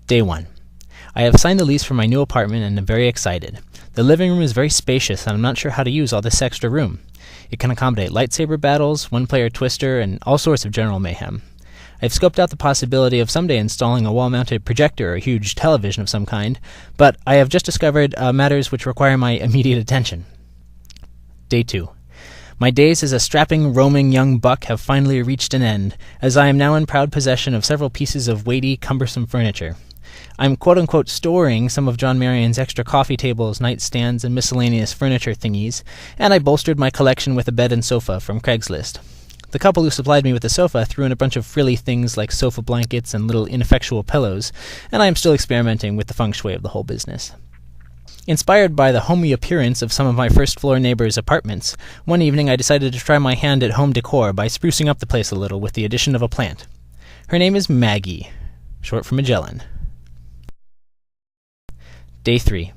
Day 1. I have signed the lease for my new apartment and am very excited. The living room is very spacious and I'm not sure how to use all this extra room. It can accommodate lightsaber battles, one-player Twister, and all sorts of general mayhem. I've scoped out the possibility of someday installing a wall-mounted projector or a huge television of some kind, but I have just discovered matters which require my immediate attention. Day 2. My days as a strapping, roaming young buck have finally reached an end, as I am now in proud possession of several pieces of weighty, cumbersome furniture. I'm quote-unquote storing some of John Marion's extra coffee tables, nightstands, and miscellaneous furniture thingies, and I bolstered my collection with a bed and sofa from Craigslist. The couple who supplied me with the sofa threw in a bunch of frilly things like sofa blankets and little ineffectual pillows, and I am still experimenting with the feng shui of the whole business. Inspired by the homey appearance of some of my first-floor neighbors' apartments, one evening I decided to try my hand at home decor by sprucing up the place a little with the addition of a plant. Her name is Maggie, short for Magellan. Day 3.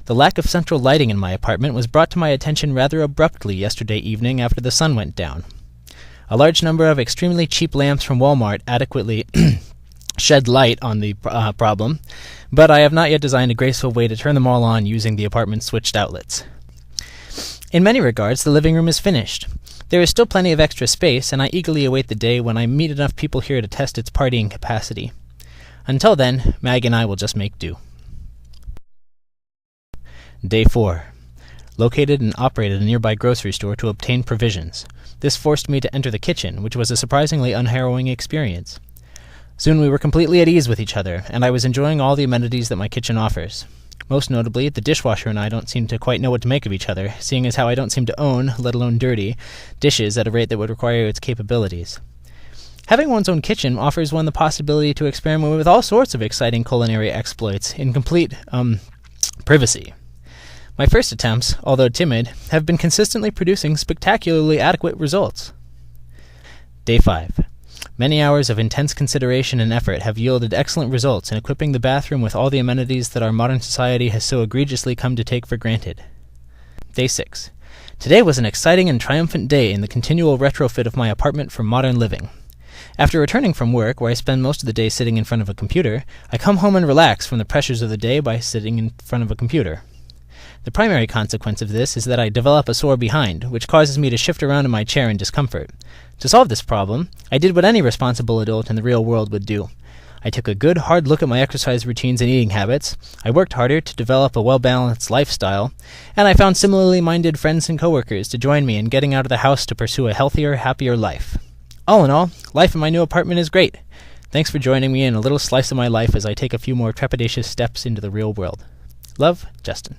The lack of central lighting in my apartment was brought to my attention rather abruptly yesterday evening after the sun went down. A large number of extremely cheap lamps from Walmart adequately shed light on the problem, but I have not yet designed a graceful way to turn them all on using the apartment's switched outlets. In many regards, the living room is finished. There is still plenty of extra space, and I eagerly await the day when I meet enough people here to test its partying capacity. Until then, Mag and I will just make do. Day 4. Located and operated a nearby grocery store to obtain provisions. This forced me to enter the kitchen, which was a surprisingly unharrowing experience. Soon we were completely at ease with each other, and I was enjoying all the amenities that my kitchen offers. Most notably, the dishwasher and I don't seem to quite know what to make of each other, seeing as how I don't seem to own, let alone dirty, dishes at a rate that would require its capabilities. Having one's own kitchen offers one the possibility to experiment with all sorts of exciting culinary exploits in complete, privacy. My first attempts, although timid, have been consistently producing spectacularly adequate results. Day 5. Many hours of intense consideration and effort have yielded excellent results in equipping the bathroom with all the amenities that our modern society has so egregiously come to take for granted. Day 6. Today was an exciting and triumphant day in the continual retrofit of my apartment for modern living. After returning from work, where I spend most of the day sitting in front of a computer, I come home and relax from the pressures of the day by sitting in front of a computer. The primary consequence of this is that I develop a sore behind, which causes me to shift around in my chair in discomfort. To solve this problem, I did what any responsible adult in the real world would do. I took a good, hard look at my exercise routines and eating habits, I worked harder to develop a well-balanced lifestyle, and I found similarly minded friends and coworkers to join me in getting out of the house to pursue a healthier, happier life. All in all, life in my new apartment is great. Thanks for joining me in a little slice of my life as I take a few more trepidatious steps into the real world. Love, Justin.